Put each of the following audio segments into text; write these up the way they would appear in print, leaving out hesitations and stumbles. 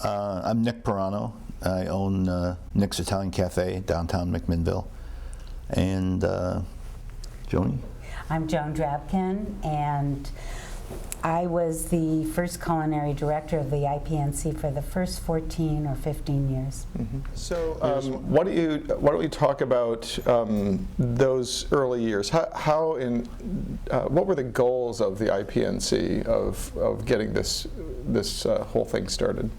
I'm Nick Peirano. I own Nick's Italian Cafe, downtown McMinnville. And Joan? I'm Joan Drabkin, and I was the first culinary director of the IPNC for the first 14 or 15 years. Mm-hmm. So why don't we talk about those early years? What were the goals of the IPNC of getting this whole thing started?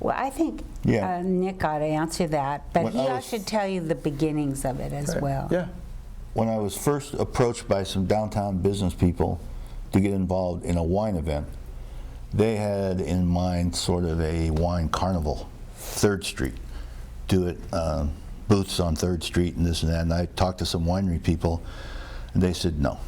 Well, I think Nick ought to answer that, but he should tell you the beginnings of it as well. Yeah. When I was first approached by some downtown business people to get involved in a wine event, they had in mind sort of a wine carnival, 3rd Street. Do it, booths on 3rd Street and this and that. And I talked to some winery people, and they said no.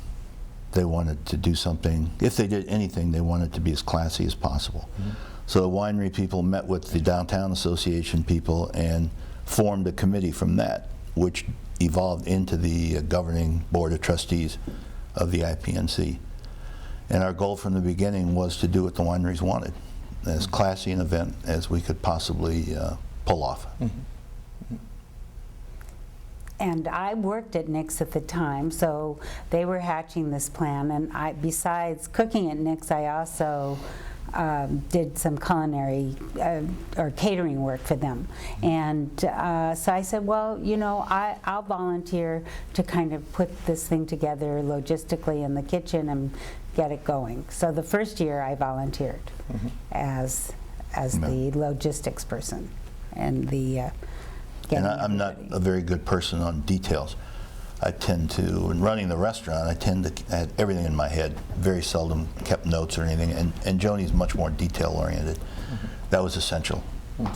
They wanted to do something, if they did anything, they wanted to be as classy as possible. Mm-hmm. So the winery people met with the Downtown Association people and formed a committee from that, which evolved into the governing board of trustees of the IPNC. And our goal from the beginning was to do what the wineries wanted, as classy an event as we could possibly pull off. Mm-hmm. And I worked at Nick's at the time, so they were hatching this plan. And besides cooking at Nick's, I also did some culinary or catering work for them. And so I said, well, you know, I'll volunteer to kind of put this thing together logistically in the kitchen and get it going. So the first year I volunteered as the logistics person and the and I'm not a very good person on details. I tend to, when running the restaurant, I tend to have everything in my head, very seldom kept notes or anything, and Joni's much more detail-oriented. Mm-hmm. That was essential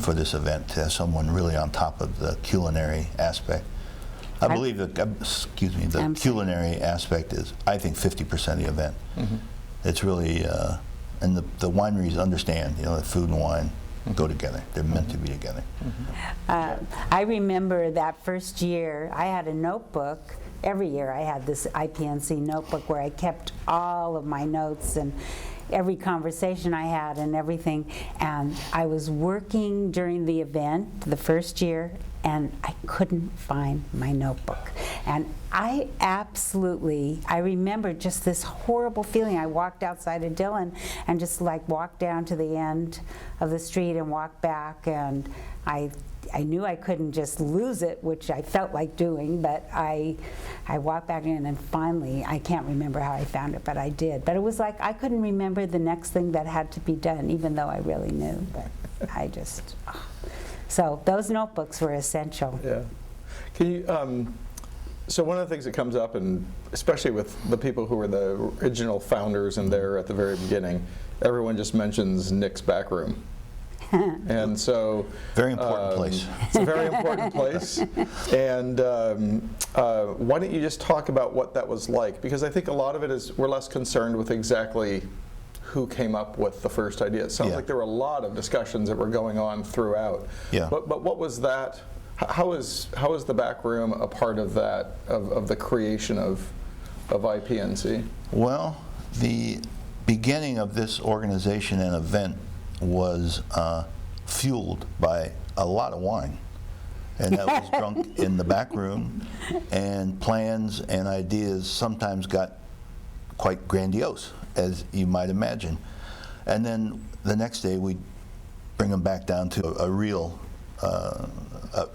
for this event, to have someone really on top of the culinary aspect. I believe that, the culinary aspect is, I think, 50% of the event. Mm-hmm. It's really, and the wineries understand, you know, that food and wine go together. They're meant to be together. I remember that first year, I had a notebook. Every year I had this IPNC notebook where I kept all of my notes and every conversation I had and everything. And I was working during the event the first year, and I couldn't find my notebook. And I remember just this horrible feeling. I walked outside of Dillon and just like walked down to the end of the street and walked back, and I knew I couldn't just lose it, which I felt like doing, but I walked back in, and finally, I can't remember how I found it, but I did. But it was like I couldn't remember the next thing that had to be done, even though I really knew, but I just, so those notebooks were essential. Yeah. Can you, so one of the things that comes up, and especially with the people who were the original founders and there at the very beginning, everyone just mentions Nick's back room. And so very important place. It's a very important place. And why don't you just talk about what that was like? Because I think a lot of it is we're less concerned with exactly who came up with the first idea. It sounds like there were a lot of discussions that were going on throughout. Yeah. But what was that? How is the back room a part of that, of the creation of IPNC? Well, the beginning of this organization and event was fueled by a lot of wine, and that was drunk in the back room, and plans and ideas sometimes got quite grandiose, as you might imagine. And then the next day we'd bring them back down to a real a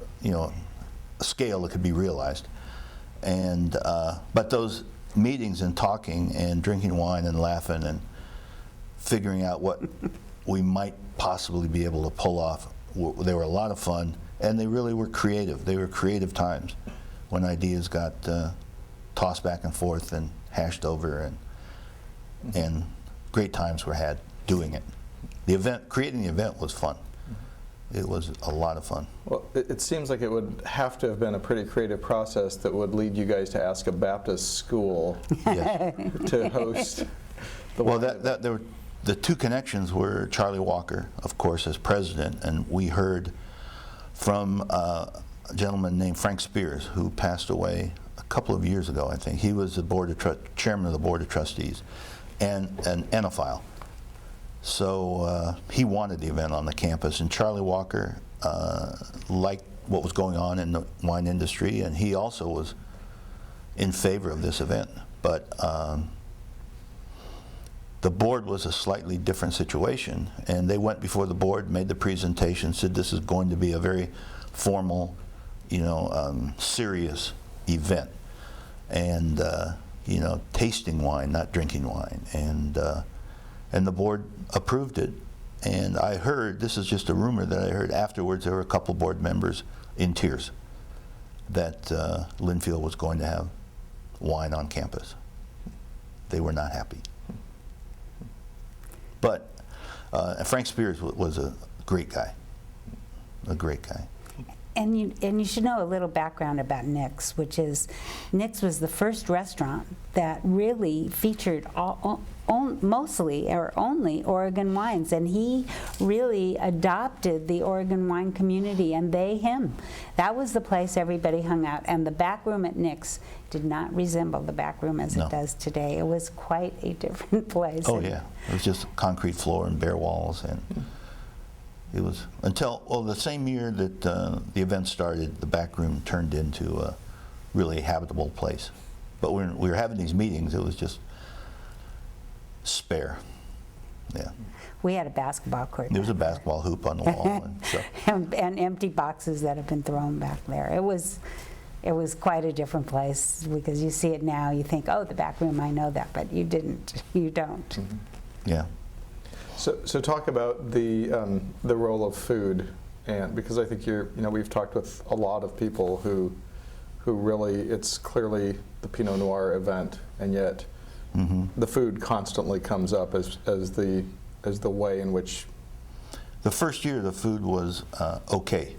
scale that could be realized. And but those meetings and talking and drinking wine and laughing and figuring out what we might possibly be able to pull off, they were a lot of fun, and they really were creative. They were creative times when ideas got tossed back and forth and hashed over, and great times were had doing it. Creating the event was fun. It was a lot of fun. Well, it seems like it would have to have been a pretty creative process that would lead you guys to ask a Baptist school to host the Well, the two connections were Charlie Walker, of course, as president, and we heard from a gentleman named Frank Spears, who passed away a couple of years ago, I think. He was the chairman of the Board of Trustees and an enophile. So he wanted the event on the campus, and Charlie Walker liked what was going on in the wine industry, and he also was in favor of this event. But the board was a slightly different situation, and they went before the board, made the presentation, said this is going to be a very formal, serious event, and tasting wine, not drinking wine, and the board approved it. And I heard, this is just a rumor that I heard afterwards, there were a couple board members in tears that Linfield was going to have wine on campus. They were not happy. But Frank Spears was a great guy, a great guy. And you should know a little background about Nick's, which is Nick's was the first restaurant that really featured mostly or only Oregon wines, and he really adopted the Oregon wine community, and they him. That was the place everybody hung out, and the back room at Nick's did not resemble the back room as No. it does today. It was quite a different place. Oh yeah, it was just concrete floor and bare walls, and it was until the same year that the event started, the back room turned into a really habitable place. But when we were having these meetings, it was just spare. Yeah, We had a basketball court. there was a basketball hoop on the wall, and so and empty boxes that have been thrown back there. It was quite a different place, because you see it now, you think, oh, the back room, I know that, but you didn't. You don't. Mm-hmm. yeah. So talk about the role of food, and because I think we've talked with a lot of people who really, it's clearly the Pinot Noir event, and yet the food constantly comes up as the way in which. The first year, the food was okay.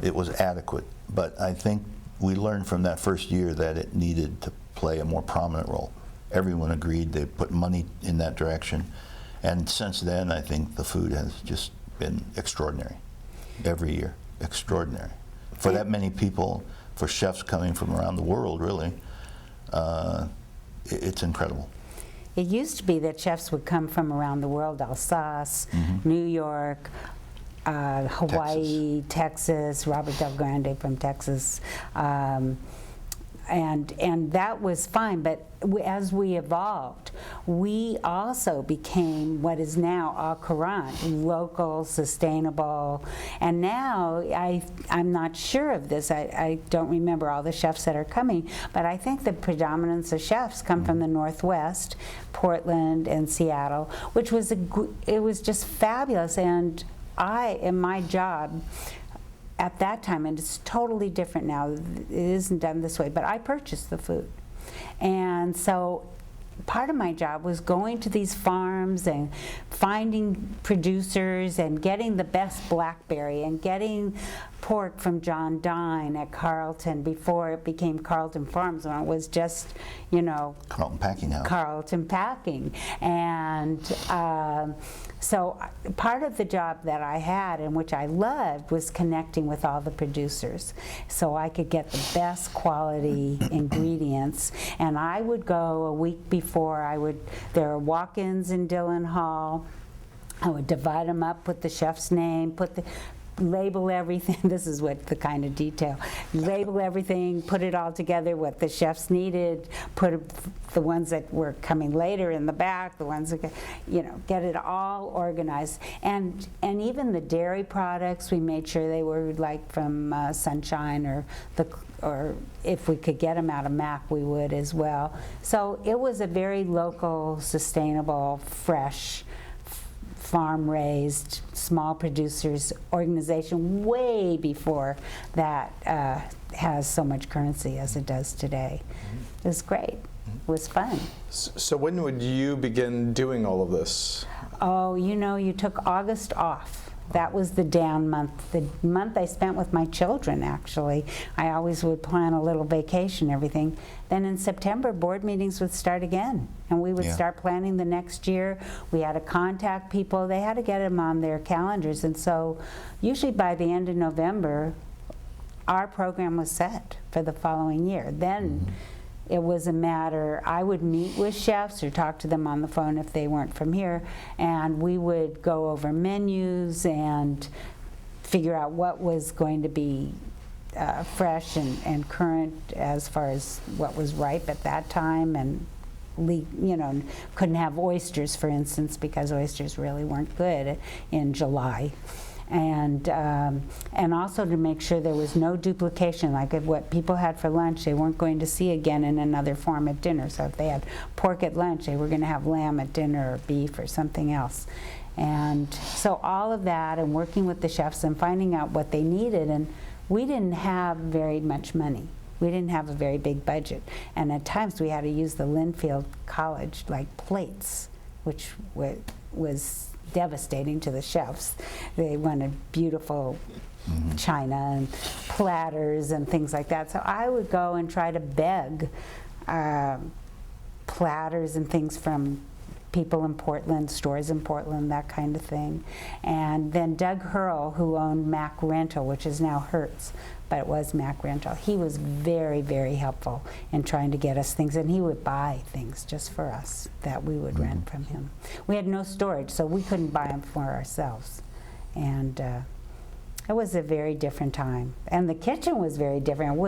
It was adequate, but I think we learned from that first year that it needed to play a more prominent role. Everyone agreed. They put money in that direction. And since then, I think the food has just been extraordinary. Every year, extraordinary. For that many people, for chefs coming from around the world, really, it's incredible. It used to be that chefs would come from around the world, Alsace, New York, Hawaii, Texas, Robert Del Grande from Texas. And that was fine, but as we evolved, we also became what is now au courant, local, sustainable. And now, I'm not sure of this, I don't remember all the chefs that are coming, but I think the predominance of chefs come from the Northwest, Portland and Seattle, which was, it was just fabulous. And in my job, at that time, and it's totally different now, it isn't done this way, but I purchased the food. And so part of my job was going to these farms and finding producers and getting the best blackberry and getting pork from John Dine at Carlton before it became Carlton Farms, when it was just, Carlton Packing House. Carlton Packing. And so part of the job that I had, and which I loved, was connecting with all the producers so I could get the best quality ingredients. And I would go a week before. There are walk-ins in Dillon Hall. I would divide them up, put the chef's name, label everything. This is what the kind of detail. Label everything, put it all together, what the chefs needed, put the ones that were coming later in the back, the ones that, get it all organized. And even the dairy products, we made sure they were like from Sunshine, or if we could get them out of Mac, we would as well. So it was a very local, sustainable, fresh, farm-raised, small producers organization way before that has so much currency as it does today. It was great. It was fun. So when would you begin doing all of this? Oh, you took August off. That was the down month, the month I spent with my children, actually. I always would plan a little vacation, everything. Then in September, board meetings would start again, and we would start planning the next year. We had to contact people. They had to get them on their calendars, and so usually by the end of November, our program was set for the following year. Then it was a matter, I would meet with chefs or talk to them on the phone if they weren't from here, and we would go over menus and figure out what was going to be fresh and current as far as what was ripe at that time, and couldn't have oysters, for instance, because oysters really weren't good in July. And also to make sure there was no duplication, like if what people had for lunch they weren't going to see again in another form at dinner. So if they had pork at lunch, they were going to have lamb at dinner or beef or something else. And so all of that, and working with the chefs and finding out what they needed. And we didn't have very much money. We didn't have a very big budget. And at times we had to use the Linfield College plates, which was devastating to the chefs. They wanted beautiful china and platters and things like that. So I would go and try to beg platters and things from people in Portland, stores in Portland, that kind of thing. And then Doug Hurl, who owned Mac Rental, which is now Hertz, but it was Mac Rental, he was very, very helpful in trying to get us things, and he would buy things just for us that we would rent from him. We had no storage, so we couldn't buy them for ourselves. And it was a very different time. And the kitchen was very different.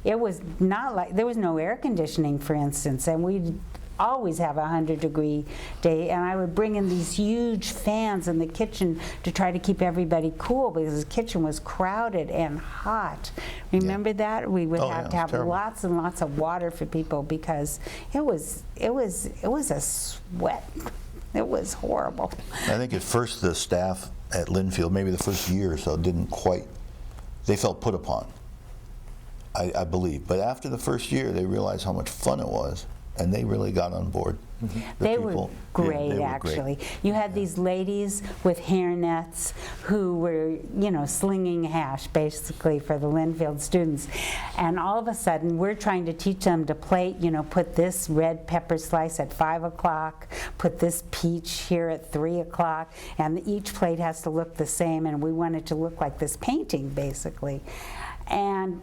It was not like, there was no air conditioning, for instance, and we'd always have a 100-degree day, and I would bring in these huge fans in the kitchen to try to keep everybody cool because the kitchen was crowded and hot. Remember that? We would have to have lots and lots of water for people because it was a sweat. It was horrible. I think at first the staff at Linfield, maybe the first year or so, didn't quite, they felt put upon, I believe. But after the first year, they realized how much fun it was, and they really got on board. They were great, actually. You had these ladies with hairnets who were, slinging hash, basically, for the Linfield students. And all of a sudden, we're trying to teach them to plate, put this red pepper slice at 5 o'clock, put this peach here at 3 o'clock, and each plate has to look the same, and we want it to look like this painting, basically. And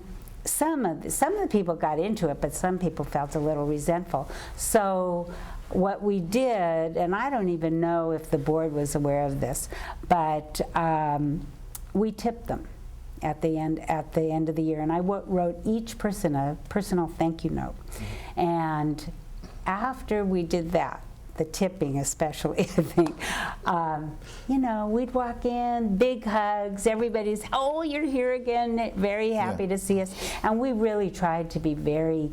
some of the people got into it, but some people felt a little resentful. So what we did, and I don't even know if the board was aware of this, but we tipped them at the end of the year, and I wrote each person a personal thank you note. And after we did that, the tipping especially, I think, we'd walk in, big hugs, everybody's, oh, you're here again, very happy to see us. And we really tried to be very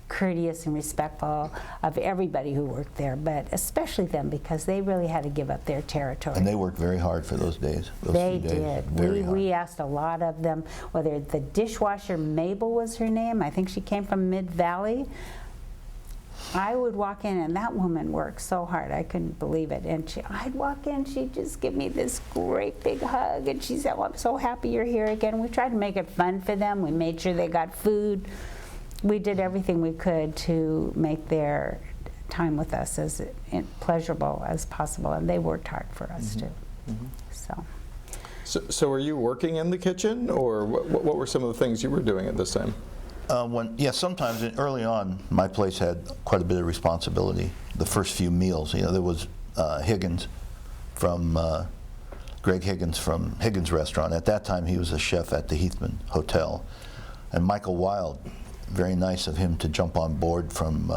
courteous and respectful of everybody who worked there, but especially them because they really had to give up their territory. And they worked very hard for those days. They did. We asked a lot of them, whether the dishwasher, Mabel was her name, I think she came from Mid-Valley. I would walk in, and that woman worked so hard, I couldn't believe it. And I'd walk in, she'd just give me this great big hug, and she said, well, I'm so happy you're here again. We tried to make it fun for them. We made sure they got food. We did everything we could to make their time with us as pleasurable as possible, and they worked hard for us, too. So were you working in the kitchen, or what were some of the things you were doing at this time? Sometimes early on, my place had quite a bit of responsibility. The first few meals, there was Higgins from Greg Higgins from Higgins Restaurant. At that time, he was a chef at the Heathman Hotel, and Michael Wild. Very nice of him to jump on board from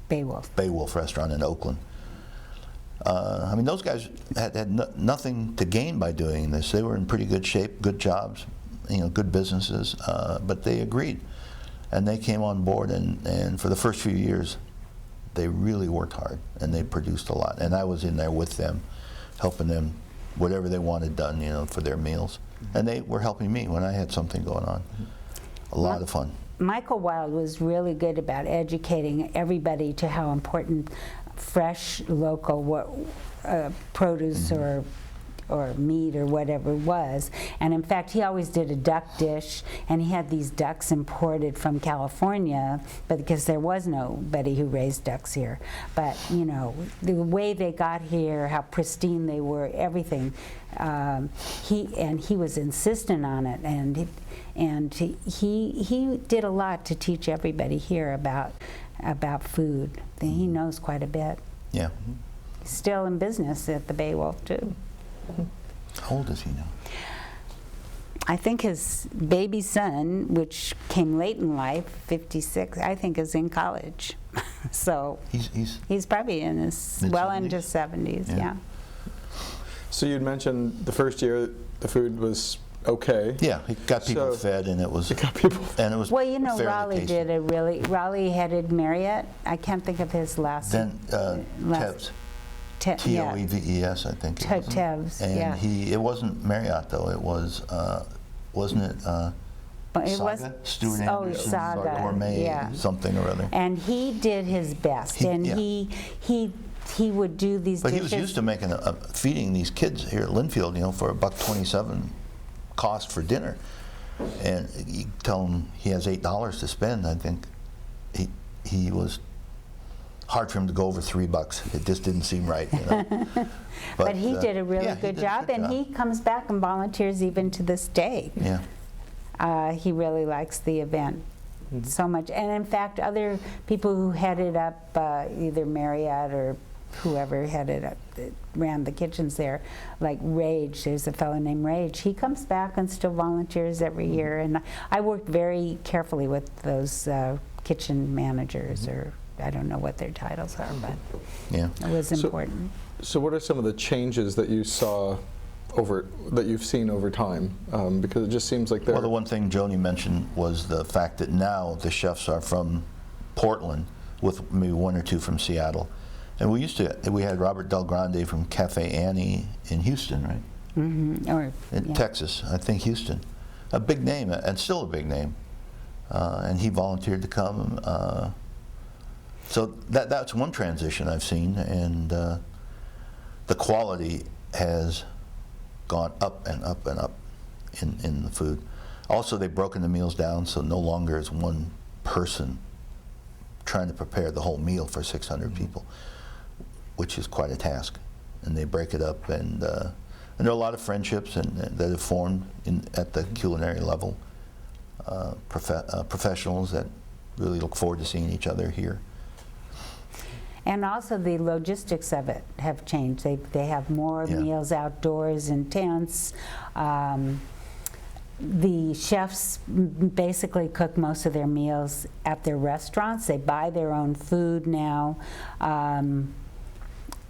Beowulf Restaurant in Oakland. Those guys had nothing to gain by doing this. They were in pretty good shape, good jobs, good businesses, but they agreed. And they came on board, and for the first few years, they really worked hard, and they produced a lot. And I was in there with them, helping them, whatever they wanted done, for their meals. And they were helping me when I had something going on. A lot of fun. Michael Wild was really good about educating everybody to how important fresh, local produce or or meat or whatever it was. And in fact, he always did a duck dish, and he had these ducks imported from California, but because there was nobody who raised ducks here. But you know, the way they got here, how pristine they were, everything. He was insistent on it, and he did a lot to teach everybody here about food. He knows quite a bit. Yeah. He's still in business at the Beowulf too. How old is he now? I think his baby son, which came late in life, 56, I think is in college. So he's probably in his well into 70s, yeah. So you'd mentioned the first year the food was okay. Yeah, he got people fed, and it was. He got people. And it was. Well, you know, fairly tasty. Raleigh headed Marriott. I can't think of his last. Then Tev's. T-O-E-V-E-S, I think. Tev's, and yeah. it wasn't Marriott though. It was, wasn't it? It Saga? was Stuart Anderson's Saga, Gourmet, yeah. something or other. And he did his best, he would do these But dishes. he was used to making feeding these kids here at Linfield, you know, for $1.27 cost for dinner, and you tell him he has $8 to spend. I think he was hard for him to go over $3. It just didn't seem right, you know. But he did a really good job, and he comes back and volunteers even to this day. Yeah. He really likes the event so much. And in fact, other people who headed up either Marriott or whoever headed up, ran the kitchens there, like Rage, there's a fellow named Rage. He comes back and still volunteers every year. And I worked very carefully with those kitchen managers, or I don't know what their titles are, but yeah, it was important. So what are some of the changes that you saw that you've seen over time? Because it just seems like they're... Well, the one thing Joni mentioned was the fact that now the chefs are from Portland, with maybe one or two from Seattle. And we had Robert Del Grande from Cafe Annie in Houston, right? Mm-hmm. In Texas, I think Houston. A big name, and still a big name. And he volunteered to come. So that's one transition I've seen, and the quality has gone up and up and up in the food. Also, they've broken the meals down, so no longer is one person trying to prepare the whole meal for 600 people, which is quite a task. And they break it up, and there are a lot of friendships that have formed at the culinary level. Professionals that really look forward to seeing each other here. And also the logistics of it have changed. They have more meals outdoors in tents. The chefs basically cook most of their meals at their restaurants. They buy their own food now.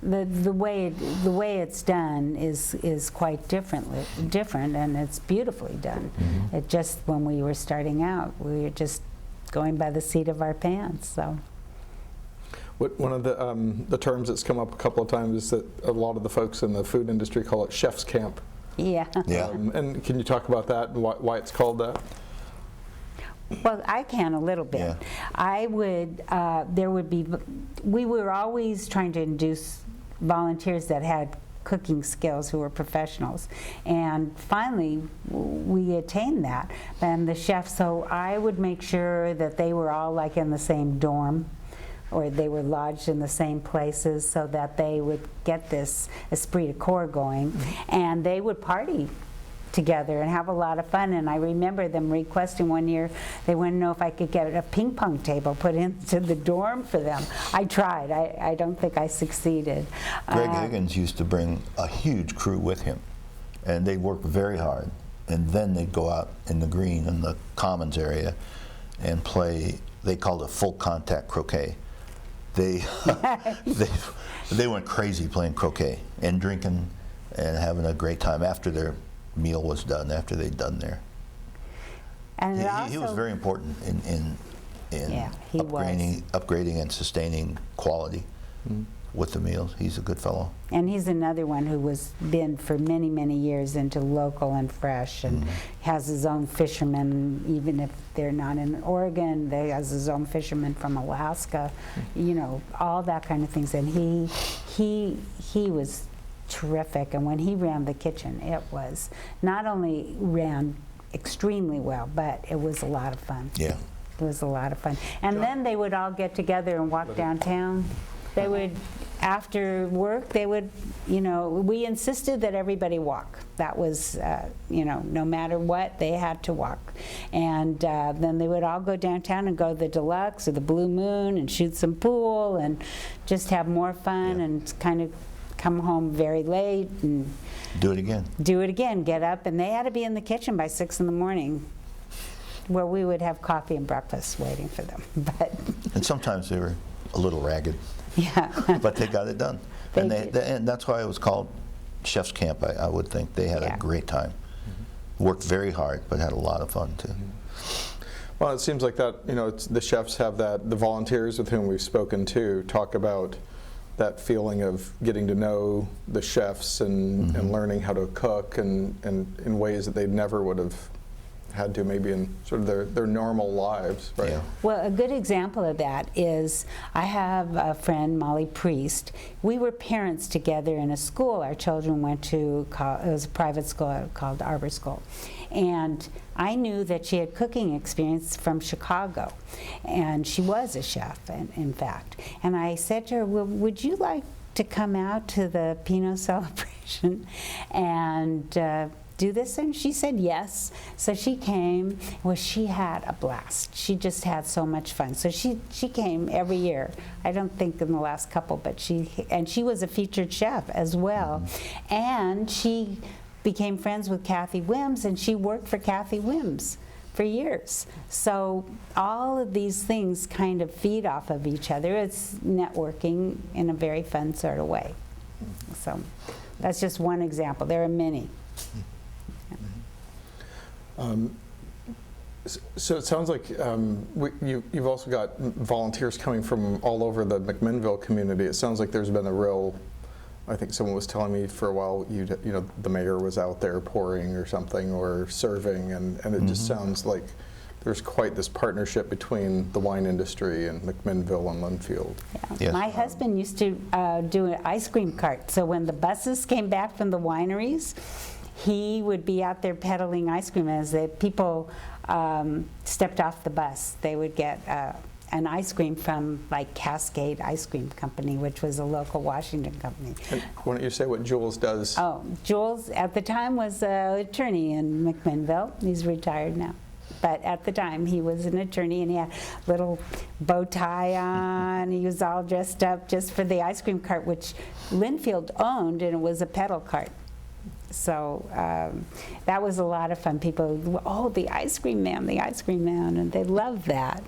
The way it's done is quite different, and it's beautifully done. Mm-hmm. It just, when we were starting out, we were just going by the seat of our pants. So. One of the terms that's come up a couple of times is that a lot of the folks in the food industry call it chef's camp. Yeah. Yeah. And can you talk about that and why it's called that? Well, I can a little bit. Yeah. I would, we were always trying to induce volunteers that had cooking skills who were professionals, and finally we attained that. And the chefs, so I would make sure that they were all like in the same dorm, or they were lodged in the same places, so that they would get this esprit de corps going, and they would party together and have a lot of fun. And I remember them requesting one year, they wanted to know if I could get a ping pong table put into the dorm for them. I tried. I don't think I succeeded. Greg Higgins used to bring a huge crew with him, and they'd work very hard, and then they'd go out in the green in the commons area and play, they called it full contact croquet. They went crazy playing croquet and drinking and having a great time after their meal was done, after they'd done there. And he was very important in upgrading and sustaining quality with the meals. He's a good fellow. And he's another one who was been for many, many years into local and fresh, and has his own fishermen, even if they're not in Oregon. They has his own fishermen from Alaska, you know, all that kind of things. And he was terrific. And when he ran the kitchen, it was not only ran extremely well, but it was a lot of fun. Yeah. It was a lot of fun. And then they would all get together and walk downtown. They would, after work, they would, we insisted that everybody walk. That was, no matter what, they had to walk. And then they would all go downtown and go to the Deluxe or the Blue Moon and shoot some pool and just have more fun and kind of come home very late and Do it again. get up. And they had to be in the kitchen by 6 in the morning, where we would have coffee and breakfast waiting for them. But And sometimes they were a little ragged, yeah. but they got it done. They And did. and that's why it was called Chef's Camp, I would think. They had Yeah. a great time. Worked very hard, but had a lot of fun too. Well, it seems like that, the chefs have that, the volunteers with whom we've spoken to talk about that feeling of getting to know the chefs and learning how to cook and in ways that they never would have had to, maybe in sort of their normal lives, right? Yeah. Well, a good example of that is I have a friend, Molly Priest. We were parents together in a school our children went to. It was a private school called Arbor School. And I knew that she had cooking experience from Chicago. And she was a chef, in fact. And I said to her, well, would you like to come out to the Pinot celebration and do this? And she said yes. So she came. Well, she had a blast. She just had so much fun. So she came every year. I don't think in the last couple, but she was a featured chef as well. And she became friends with Kathy Wims, and she worked for Kathy Wims for years. So all of these things kind of feed off of each other. It's networking in a very fun sort of way. So that's just one example. There are many. So it sounds like you've also got volunteers coming from all over the McMinnville community. It sounds like there's been a real, I think someone was telling me for a while, the mayor was out there pouring or something or serving, and it just sounds like there's quite this partnership between the wine industry and McMinnville and Linfield. Yeah. Yes. My husband used to do an ice cream cart. So when the buses came back from the wineries, he would be out there peddling ice cream. As the people stepped off the bus, they would get an ice cream from like Cascade Ice Cream Company, which was a local Washington company. And why don't you say what Jules does? Oh, Jules at the time was an attorney in McMinnville. He's retired now. But at the time, he was an attorney, and he had a little bow tie on. He was all dressed up just for the ice cream cart, which Linfield owned, and it was a pedal cart. So that was a lot of fun. People, oh, the ice cream man, and they loved that.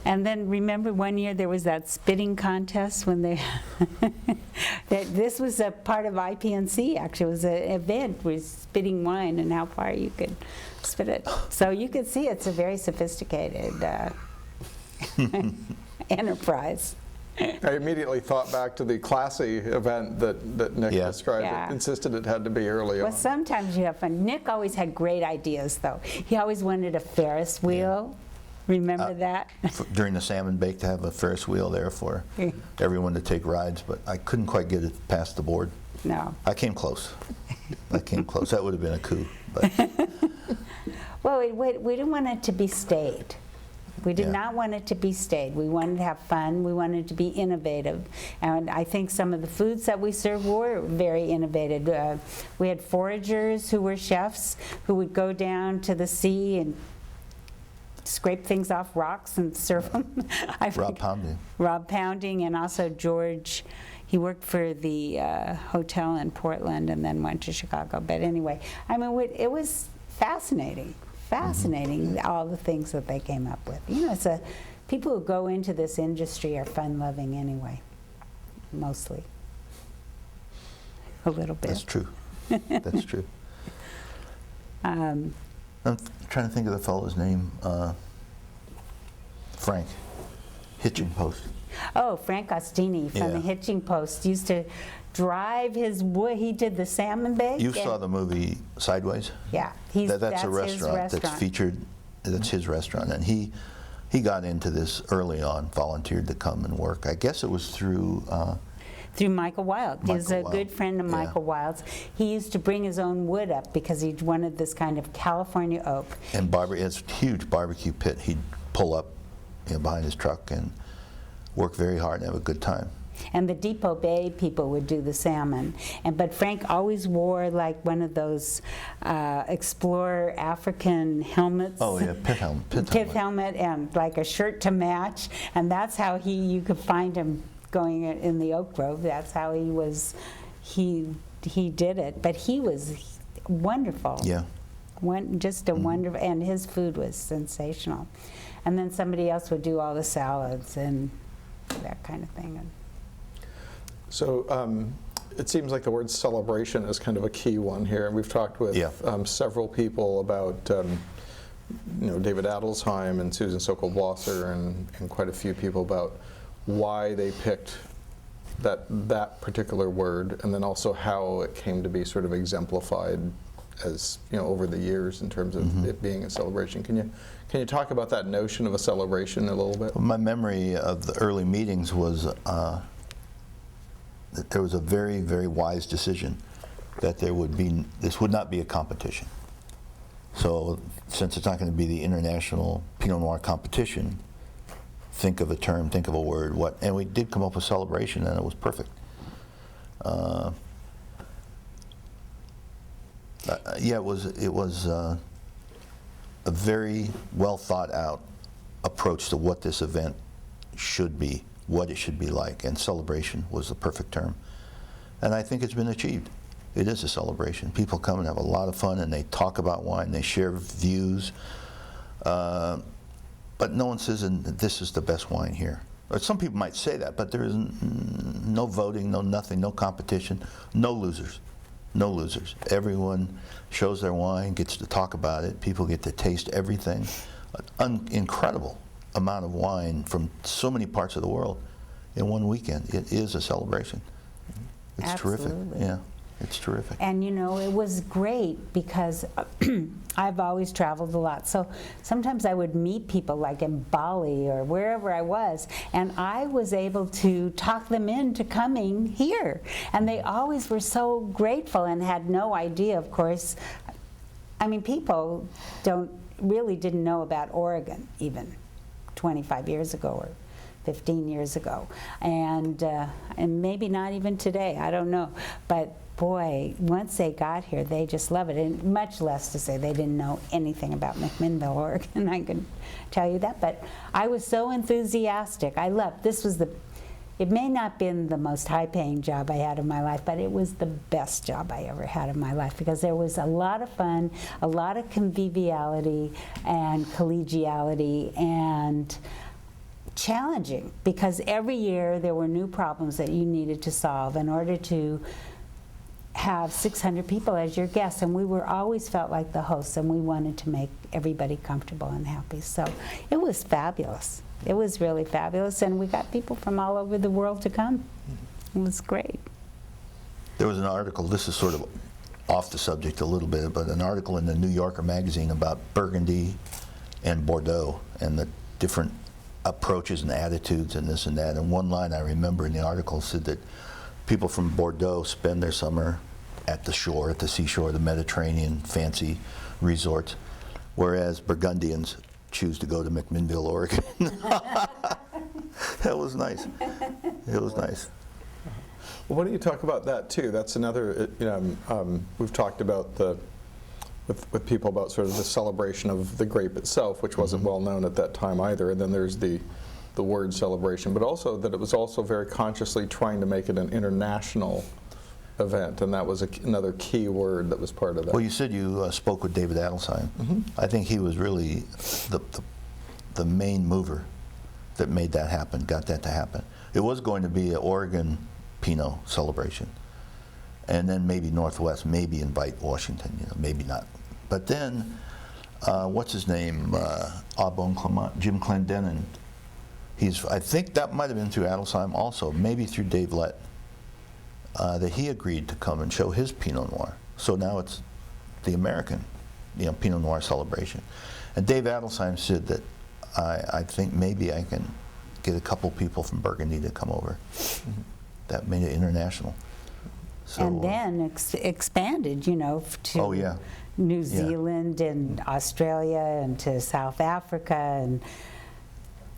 And then remember one year there was that spitting contest when they, this was a part of IPNC actually. It was an event with spitting wine and how far you could spit it. So you could see it's a very sophisticated enterprise. I immediately thought back to the classy event that Nick described. Yeah. It insisted it had to be early Well, on. sometimes you have fun. Nick always had great ideas though. He always wanted a Ferris wheel. Remember that? During the salmon bake, to have a Ferris wheel there for everyone to take rides, but I couldn't quite get it past the board. No. I came close. That would have been a coup. But Well, we didn't want it to be staged. We did not want it to be staged. We wanted to have fun. We wanted to be innovative. And I think some of the foods that we served were very innovative. We had foragers who were chefs who would go down to the sea and scrape things off rocks and serve them. Rob Pounding, and also George. He worked for the hotel in Portland and then went to Chicago. But anyway, I mean, it was fascinating. All the things that they came up with. It's people who go into this industry are fun-loving anyway, mostly. A little bit. that's true. That's true. I'm trying to think of the fellow's name. Frank, Hitching Post. Oh, Frank Ostini from the Hitching Post used to drive his wood. He did the salmon bake. You saw the movie Sideways? Yeah, that's a restaurant that's featured. That's his restaurant, and he got into this early on. Volunteered to come and work. I guess it was through Through Michael Wild. He's a Michael good Wild, friend of yeah. Michael Wild's. He used to bring his own wood up because he wanted this kind of California oak. And it's a huge barbecue pit. He'd pull up, behind his truck and work very hard and have a good time. And the Depot Bay people would do the salmon. But Frank always wore like one of those Explorer African helmets. Oh yeah, Pith helmet and like a shirt to match. And that's how you could find him going in the oak grove. That's how he did it. But he was wonderful. Yeah. Just a wonderful, and his food was sensational. And then somebody else would do all the salads and that kind of thing. So it seems like the word celebration is kind of a key one here, and we've talked with several people about David Adelsheim and Susan Sokol-Blosser and quite a few people about why they picked that particular word, and then also how it came to be sort of exemplified as over the years in terms of it being a celebration. Can you talk about that notion of a celebration a little bit? My memory of the early meetings was that there was a very, very wise decision that this would not be a competition. So since it's not going to be the international Pinot Noir competition, think of a term, think of a word, and we did come up with celebration, and it was perfect. It was a very well thought out approach to what this event should be, what it should be like, and celebration was the perfect term. And I think it's been achieved. It is a celebration. People come and have a lot of fun, and they talk about wine, they share views. But no one says, this is the best wine here. Or some people might say that, but there is no voting, no nothing, no competition, no losers. No losers. Everyone shows their wine, gets to talk about it. People get to taste everything. An incredible amount of wine from so many parts of the world in one weekend. It is a celebration. It's Absolutely. terrific. Yeah, it's terrific. And it was great because I've always traveled a lot. So sometimes I would meet people like in Bali or wherever I was, and I was able to talk them into coming here. And they always were so grateful and had no idea, of course. I mean, people didn't know about Oregon even 25 years ago or 15 years ago. And maybe not even today, I don't know. But boy, once they got here, they just love it. And much less to say they didn't know anything about McMinnville, Oregon, I can tell you that. But I was so enthusiastic. I loved, it may not have been the most high-paying job I had in my life, but it was the best job I ever had in my life because there was a lot of fun, a lot of conviviality and collegiality and challenging because every year there were new problems that you needed to solve in order to have 600 people as your guests, and we were always felt like the hosts, and we wanted to make everybody comfortable and happy. So it was fabulous. It was really fabulous, and we got people from all over the world to come. It was great. There was an article, this is sort of off the subject a little bit, but an article in the New Yorker magazine about Burgundy and Bordeaux and the different approaches and attitudes and this and that. And one line I remember in the article said that people from Bordeaux spend their summer at the shore, at the seashore, the Mediterranean, fancy resorts, whereas Burgundians choose to go to McMinnville, Oregon. That was nice. It was nice. Well, why don't you talk about that too? That's another, we've talked about with people about sort of the celebration of the grape itself, which wasn't well known at that time either. And then there's the word celebration, but also that it was also very consciously trying to make it an international event, and that was another key word that was part of that. Well, you said you spoke with David Adelsheim. I think he was really the main mover that made that happen, got that to happen. It was going to be an Oregon Pinot celebration, and then maybe Northwest, maybe invite Washington, maybe not. But then, what's his name? Jim Clendenin. I think that might have been through Adelsheim also, maybe through Dave Lett, that he agreed to come and show his Pinot Noir. So now it's the American, Pinot Noir celebration. And Dave Adelsheim said that I think maybe I can get a couple people from Burgundy to come over. that made it international. So, And then expanded, you know, to Oh, yeah. New Yeah. Zealand and Australia and to South Africa and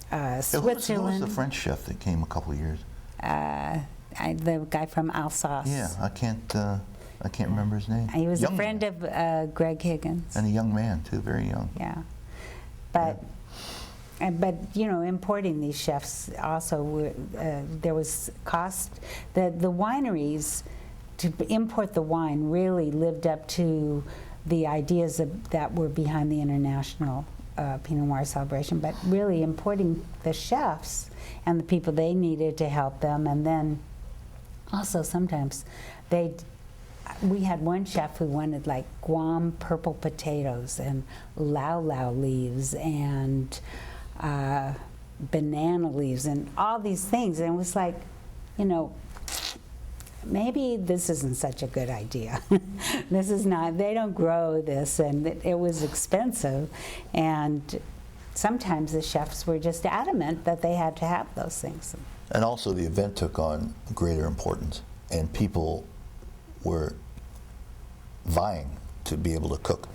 Who was Switzerland. the French chef that came a couple of years? The guy from Alsace. Yeah, I can't remember his name. He was Young a friend man. of Greg Higgins. And a young man too, very young. Yeah, but you know, importing these chefs also there was cost. The wineries to import the wine really lived up to the ideas that were behind the international Pinot Noir celebration. But really importing the chefs and the people they needed to help them, and then also sometimes we had one chef who wanted like Guam purple potatoes and lau lau leaves and banana leaves and all these things. And it was like, you know, maybe this isn't such a good idea. This is not, they don't grow this, and it was expensive. And sometimes the chefs were just adamant that they had to have those things. And also the event took on greater importance, and people were vying to be able to cook,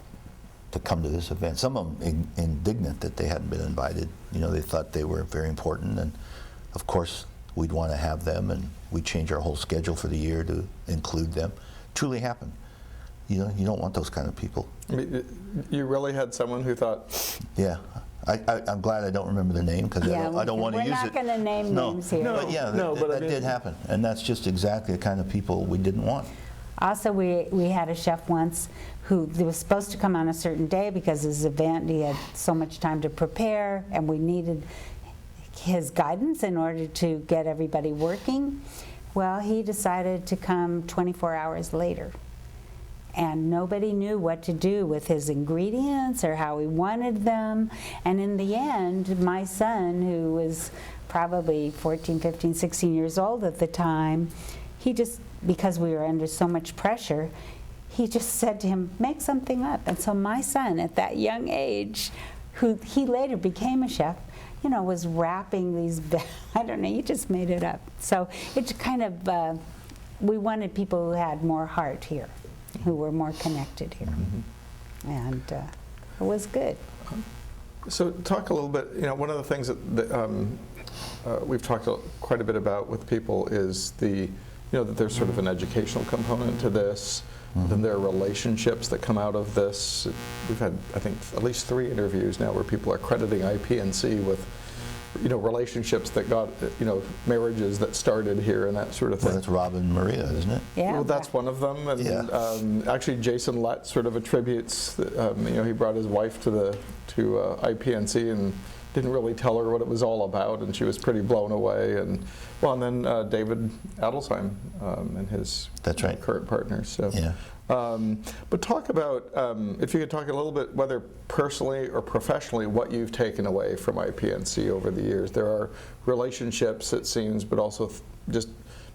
to come to this event. Some of them indignant that they hadn't been invited. You know, they thought they were very important, and of course we'd want to have them, and we'd change our whole schedule for the year to include them. Truly happened. You know, you don't want those kind of people. I mean, you really had someone who thought, Yeah. I'm glad I don't remember the name, because I don't want to use it. We're not going to name names here. But yeah, No, but I that mean- did happen, and that's just exactly the kind of people we didn't want. Also, we had a chef once who was supposed to come on a certain day because his event, he had so much time to prepare, and we needed his guidance in order to get everybody working. Well, he decided to come 24 hours later. And nobody knew what to do with his ingredients or how he wanted them. And in the end, my son, who was probably 14, 15, 16 years old at the time, he just, because we were under so much pressure, he just said to him, make something up. And so my son, at that young age, who he later became a chef, you know, was wrapping these, I don't know, he just made it up. So it's kind of, we wanted people who had more heart here, who were more connected here. And it was good. so talk a little bit, you know, one of the things that we've talked quite a bit about with people is the, you know, that there's sort of an educational component to this. Then there are relationships that come out of this. We've had, I think, at least 3 interviews now where people are crediting IPNC with, you know, relationships that got, you know, marriages that started here and that sort of Well, thing. that's Rob and Maria, isn't it? Yeah. Well, that's one of them, and Yeah. actually Jason Lett sort of attributes, you know, he brought his wife to IPNC and didn't really tell her what it was all about, and she was pretty blown away. And well, and then David Adelsheim and his That's right. current partners. So, Yeah. but talk about if you could talk a little bit, whether personally or professionally, what you've taken away from IPNC over the years. There are relationships, it seems, but also just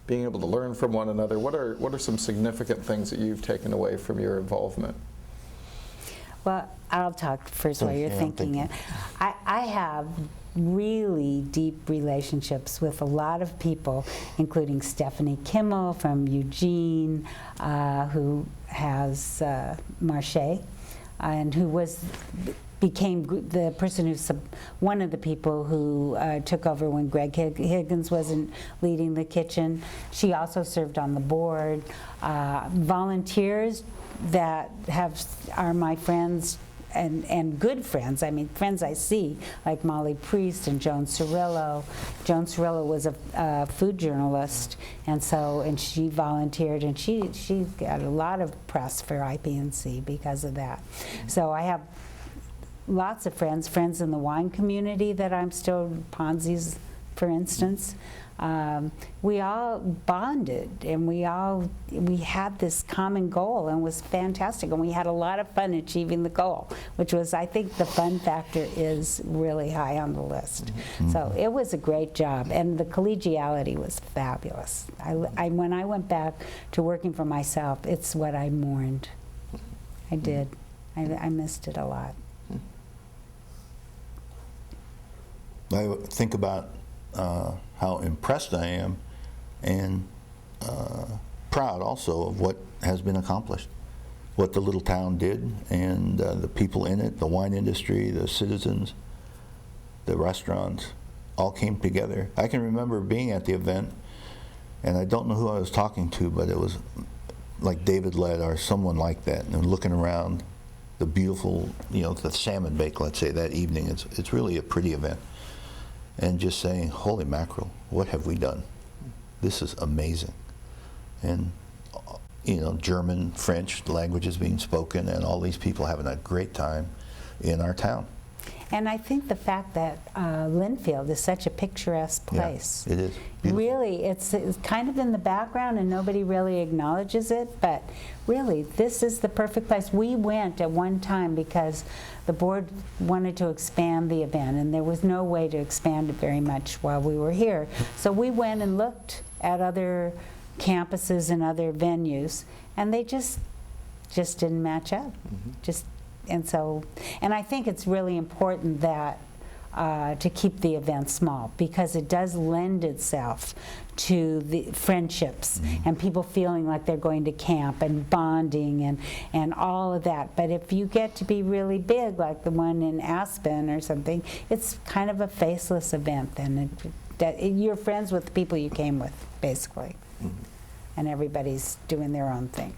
being able to learn from one another. What are some significant things that you've taken away from your involvement? Well, I'll talk first while you're Yeah, thinking it. I have really deep relationships with a lot of people, including Stephanie Kimmel from Eugene, who has Marché, and who became the person who's one of the people who took over when Greg Higgins wasn't leading the kitchen. She also served on the board. Volunteers that are my friends and good friends. I mean, friends I see, like Molly Priest and Joan Cirillo. Joan Cirillo was a food journalist, and she volunteered, and she got a lot of press for IPNC because of that. So I have lots of friends in the wine community that I'm still, Ponzi's, for instance. We all bonded, and we had this common goal, and it was fantastic, and we had a lot of fun achieving the goal, which was, I think the fun factor is really high on the list. So it was a great job, and the collegiality was fabulous. When I went back to working for myself, it's what I mourned. I did. I missed it a lot. I think about how impressed I am and proud also of what has been accomplished, what the little town did, and the people in it, the wine industry, the citizens, the restaurants, all came together. I can remember being at the event, and I don't know who I was talking to, but it was like David Led or someone like that, and looking around the beautiful, the salmon bake, let's say, that evening. It's really a pretty event. And just saying, holy mackerel, what have we done? This is amazing. And, German, French languages being spoken, and all these people having a great time in our town. And I think the fact that Linfield is such a picturesque place. Yeah, it is. Beautiful. Really, it's kind of in the background and nobody really acknowledges it, but really, this is the perfect place. We went at one time because the board wanted to expand the event, and there was no way to expand it very much while we were here. So we went and looked at other campuses and other venues, and they just didn't match up. And I think it's really important that to keep the event small, because it does lend itself to the friendships and people feeling like they're going to camp and bonding and all of that. But if you get to be really big, like the one in Aspen or something, it's kind of a faceless event then. You're friends with the people you came with, basically. And everybody's doing their own thing.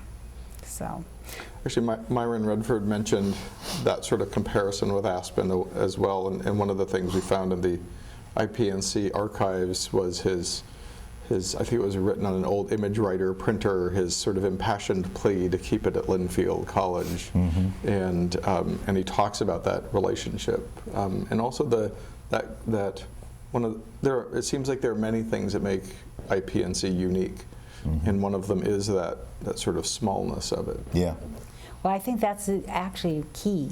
So. Actually, Myron Redford mentioned that sort of comparison with Aspen as well, and one of the things we found in the IPNC archives was his I think it was written on an old image writer printer, his sort of impassioned plea to keep it at Linfield College, and he talks about that relationship, and also that one of it seems like there are many things that make IPNC unique. And one of them is that sort of smallness of it. Yeah. Well, I think that's actually key.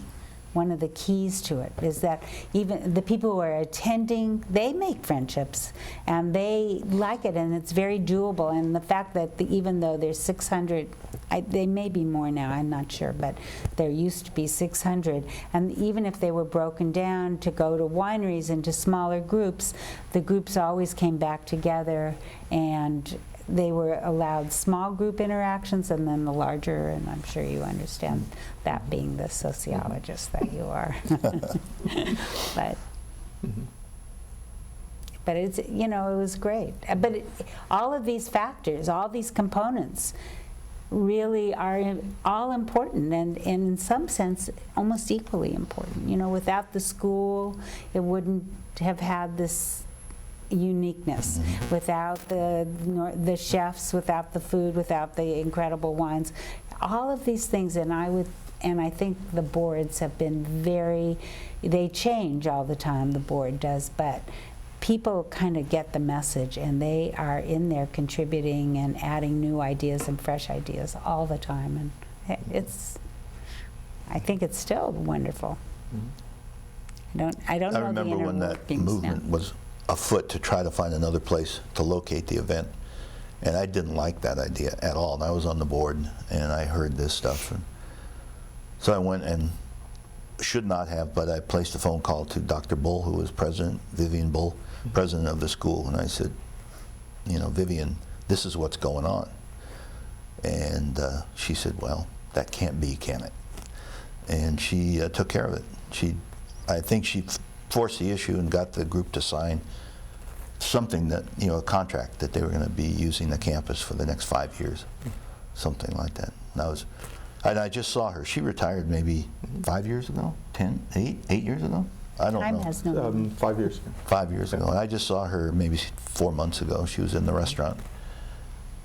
One of the keys to it is that even the people who are attending, they make friendships and they like it, and it's very doable. And the fact that even though there's 600, they may be more now, I'm not sure, but there used to be 600. And even if they were broken down to go to wineries and to smaller groups, the groups always came back together, and they were allowed small group interactions and then the larger, and I'm sure you understand that, being the sociologist that you are. But it's, it was great. But all of these factors, all these components really are all important, and in some sense almost equally important. Without the school, it wouldn't have had this uniqueness, without the chefs, without the food, without the incredible wines, all of these things. And I think the boards have been they change all the time, the board does, but people kind of get the message, and they are in there contributing and adding new ideas and fresh ideas all the time, and I think it's still wonderful. I don't know the inner workings now. I remember when that movement was afoot to try to find another place to locate the event, and I didn't like that idea at all. And I was on the board, and I heard this stuff, and so I went, and should not have, but I placed a phone call to Dr. Bull, who was president, Vivian Bull, president of the school, and I said, Vivian, this is what's going on. And she said, well, that can't be, can it? And she took care of it. I think she forced the issue and got the group to sign something that, a contract that they were going to be using the campus for the next 5 years, something like that. And I just saw her. She retired maybe 5 years ago, 8 years ago? I don't know. Time has no meaning. 5 years. 5 years ago. And I just saw her maybe 4 months ago. She was in the restaurant.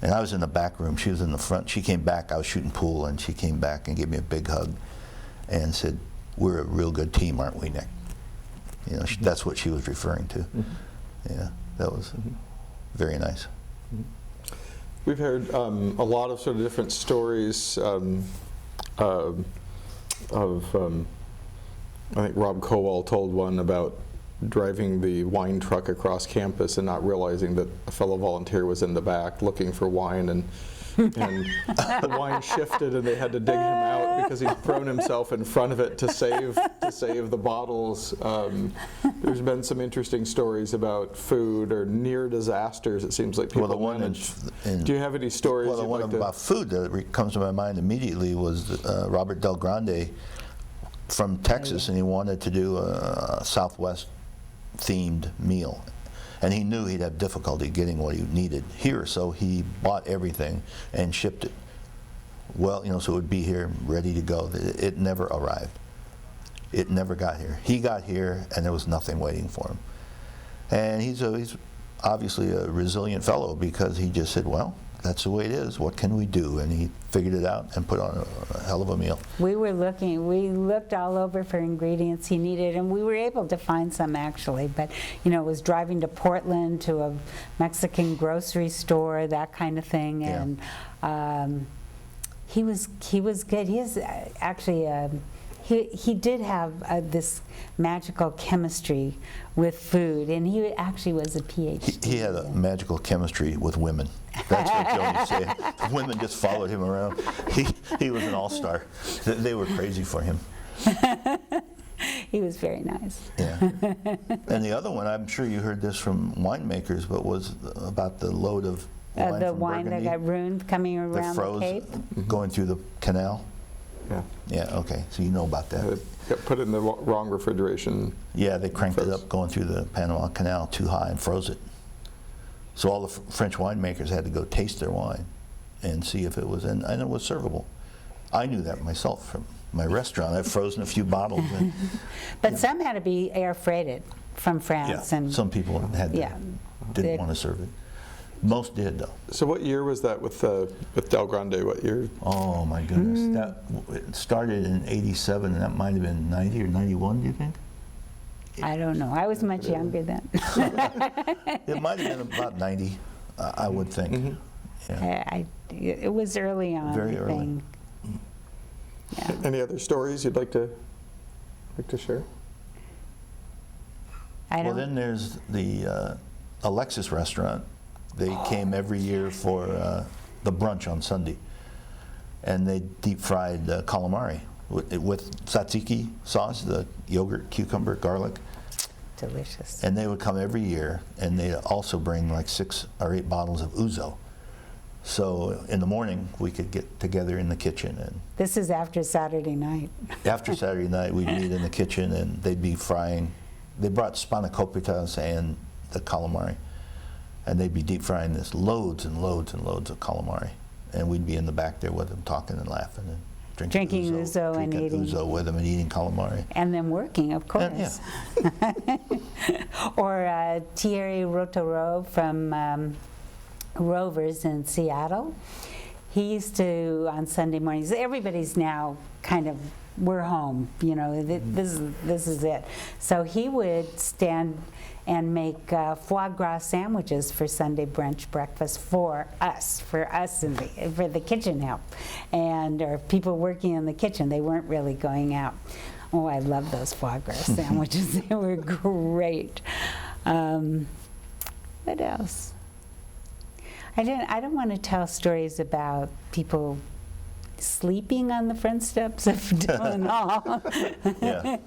And I was in the back room. She was in the front. She came back. I was shooting pool, and she came back and gave me a big hug and said, "We're a real good team, aren't we, Nick?" That's what she was referring to. Yeah, that was very nice. We've heard a lot of sort of different stories I think Rob Kowal told one about driving the wine truck across campus and not realizing that a fellow volunteer was in the back looking for wine, and and the wine shifted and they had to dig him out because he'd thrown himself in front of it to save the bottles. There's been some interesting stories about food or near disasters. It seems like people Well, the one manage. Do you have any stories? Well, the you'd one like to- about food that comes to my mind immediately was Robert Del Grande from Texas, and he wanted to do a Southwest themed meal. And he knew he'd have difficulty getting what he needed here, so he bought everything and shipped it. Well, so it would be here ready to go. It never arrived. It never got here. He got here and there was nothing waiting for him. And he's obviously a resilient fellow, because he just said, well, that's the way it is. What can we do? And he figured it out and put on a hell of a meal. We looked all over for ingredients he needed, and we were able to find some actually, but it was driving to Portland to a Mexican grocery store, that kind of thing, Yeah. and he was good. He is actually he did have this magical chemistry with food, and he actually was a PhD. He had a magical chemistry with women. That's what Joni said. Women just followed him around. He was an all-star. They were crazy for him. He was very nice. Yeah. And the other one, I'm sure you heard this from winemakers, but was about the load of wine The from wine that Burgundy got ruined coming that around the froze Cape. going through the canal. Yeah. Yeah, okay, so you know about that. It got put in the wrong refrigeration. Yeah, they cranked it Froze. up going through the Panama Canal too high and froze it. So all the French winemakers had to go taste their wine and see if it was, and it was servable. I knew that myself from my restaurant. I've frozen a few bottles. And, But some had to be air freighted from France, and some people didn't They- want to serve it. Most did, though. So what year was that with Del Grande? What year? Oh my goodness, it started in '87, and that might have been '90 or '91. Do you think? I don't know. I was much younger then. It might have been about '90, I would think. Mm-hmm. Yeah. It was early on. Very I early. think. Yeah. Any other stories you'd like to share? I Well, don't. then there's the Alexis restaurant. They came every year for the brunch on Sunday, and they deep fried calamari with tzatziki sauce, the yogurt, cucumber, garlic. Delicious. And they would come every year, and they also bring like 6 or 8 bottles of ouzo. So in the morning, we could get together in the kitchen, and This is after Saturday night. after Saturday night, we'd meet in the kitchen, and they'd be frying. They brought spanakopita and the calamari, and they'd be deep frying this loads and loads and loads of calamari, and we'd be in the back there with them, talking and laughing and drinking ouzo and drinking eating. ouzo with them and eating calamari. And then working, of course. Yeah. Or Thierry Rotaro from Rovers in Seattle. He used to, on Sunday mornings, everybody's now kind of, we're home, this is it. So he would stand and make foie gras sandwiches for Sunday brunch breakfast for us for the kitchen help, or people working in the kitchen. They weren't really going out. Oh, I love those foie gras sandwiches. They were great. What else? I don't want to tell stories about people sleeping on the front steps of Dillon Hall. Yeah.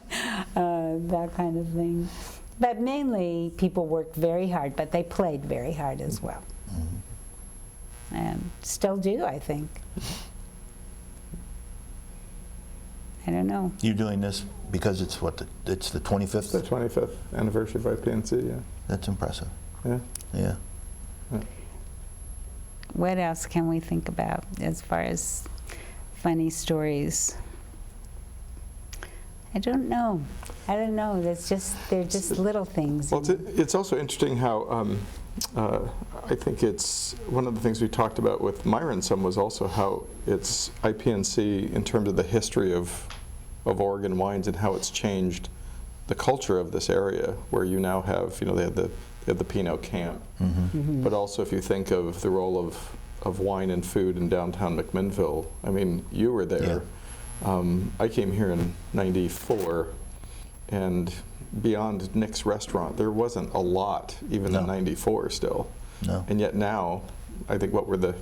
That kind of thing. But mainly, people worked very hard, but they played very hard as well. And still do, I think. I don't know. You're doing this because it's it's the 25th? The 25th anniversary of IPNC, yeah. That's impressive. Yeah. Yeah. What else can we think about as far as funny stories? I don't know. They're just little things. Well, it's also interesting how I think it's one of the things we talked about with Myron some was also how it's IPNC in terms of the history of Oregon wines and how it's changed the culture of this area, where you now have, they have the Pinot camp, but also if you think of the role of wine and food in downtown McMinnville, I mean, you were there. I came here in '94, and beyond Nick's restaurant, there wasn't a lot, even in '94 still. No. And yet now, I think what were the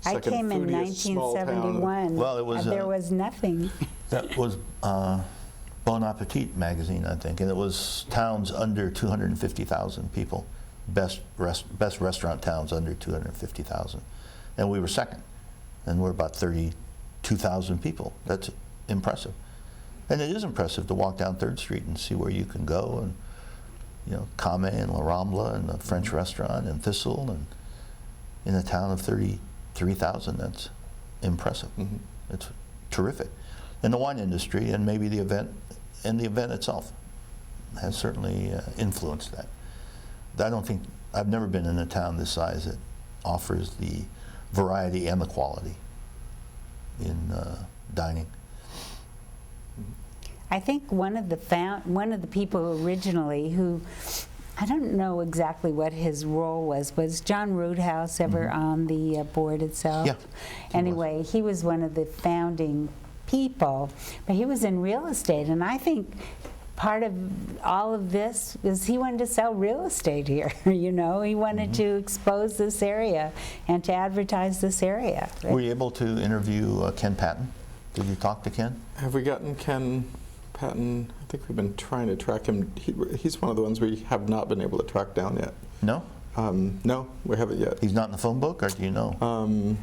I second came in foodiest small town. 1971. Well, it was, There was nothing. That was Bon Appetit magazine, I think, and it was towns under 250,000 people, best restaurant towns under 250,000, and we were second, and we're about 32,000 people. That's impressive, and it is impressive to walk down 3rd Street and see where you can go, and you know, Kame and La Rambla and the French restaurant and Thistle, and in a town of 33,000, that's impressive. Mm-hmm. It's terrific. And the wine industry and maybe the event itself has certainly influenced that. I don't think, I've never been in a town this size that offers the variety and the quality in dining. I think one of the people originally who, I don't know exactly what his role was John Roothouse ever on the board itself? Yeah, Anyway, he was one of the founding people, but he was in real estate, and I think part of all of this is he wanted to sell real estate here. You know, he wanted to expose this area and to advertise this area. Were you able to interview Ken Patton? Did you talk to Ken? Have we gotten Ken Patton? I think we've been trying to track him. He's one of the ones we have not been able to track down yet. No? No, we haven't yet. He's not in the phone book, or do you know?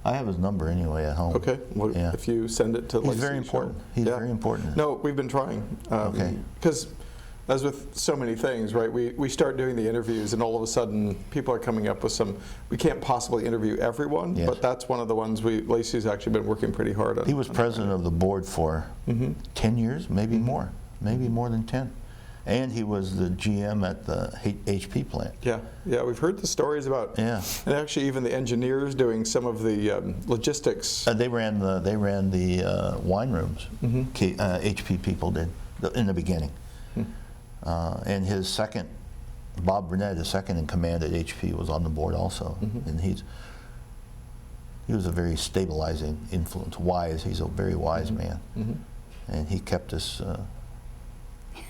I have his number anyway at home. Okay, well, Yeah. if you send it to He's very important. He's very important. No, we've been trying. Okay. Because as with so many things, right, we start doing the interviews and all of a sudden people are coming up with some, we can't possibly interview everyone, Yes. but that's one of the ones Lacey's actually been working pretty hard on. He was president of the board for 10 years, maybe more than 10. And he was the GM at the HP plant. Yeah, we've heard the stories about, Yeah. and actually even the engineers doing some of the logistics. They ran the wine rooms. HP people did in the beginning. And his second, Bob Burnett, his second in command at HP, was on the board also. And he was a very stabilizing influence. He's a very wise man. And he kept us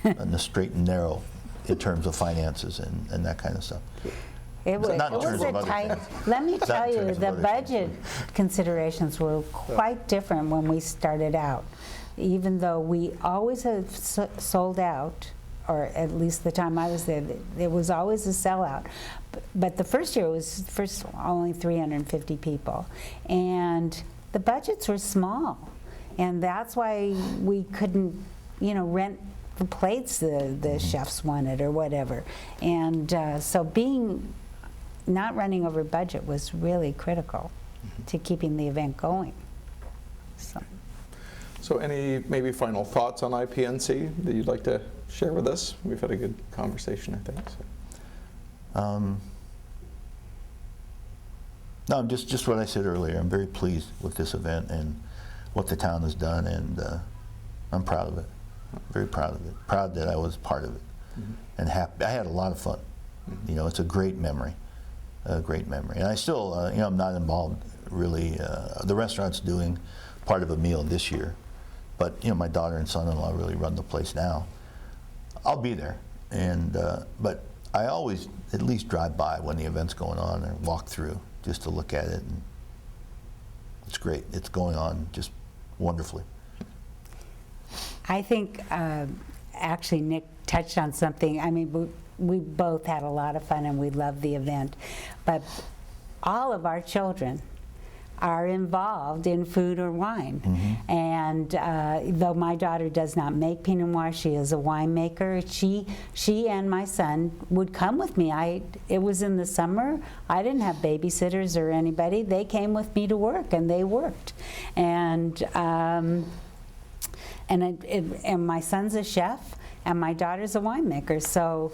on the straight and narrow in terms of finances and that kind of stuff. It was Not in terms a of other tight, things. let me Not in tell you, terms of the other budget things. considerations were quite different when we started out. Even though we always have sold out, or at least the time I was there, it was always a sellout. But the first year was only 350 people. And the budgets were small. And that's why we couldn't, rent the plates the chefs wanted or whatever. And so not running over budget was really critical to keeping the event going. So any maybe final thoughts on IPNC that you'd like to share with us? We've had a good conversation, I think. So. No, just what I said earlier. I'm very pleased with this event and what the town has done, and I'm proud of it. Very proud of it. Proud that I was part of it, and happy. I had a lot of fun. It's a great memory, And I still, I'm not involved really. The restaurant's doing part of a meal this year, but my daughter and son-in-law really run the place now. I'll be there, but I always at least drive by when the event's going on or walk through just to look at it. And it's great. It's going on just wonderfully. I think actually Nick touched on something. I mean, we both had a lot of fun and we loved the event, but all of our children are involved in food or wine. And though my daughter does not make Pinot Noir, she is a winemaker. She and my son would come with me. It was in the summer. I didn't have babysitters or anybody. They came with me to work, and they worked. And my son's a chef, and my daughter's a winemaker, so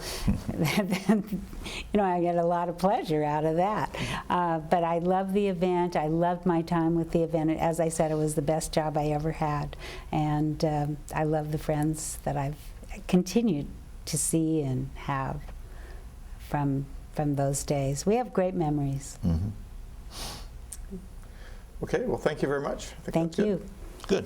I get a lot of pleasure out of that. But I love the event. I loved my time with the event. As I said, it was the best job I ever had, and I love the friends that I've continued to see and have from those days. We have great memories. Okay, well, thank you very much. I think Thank that's good. you. Good.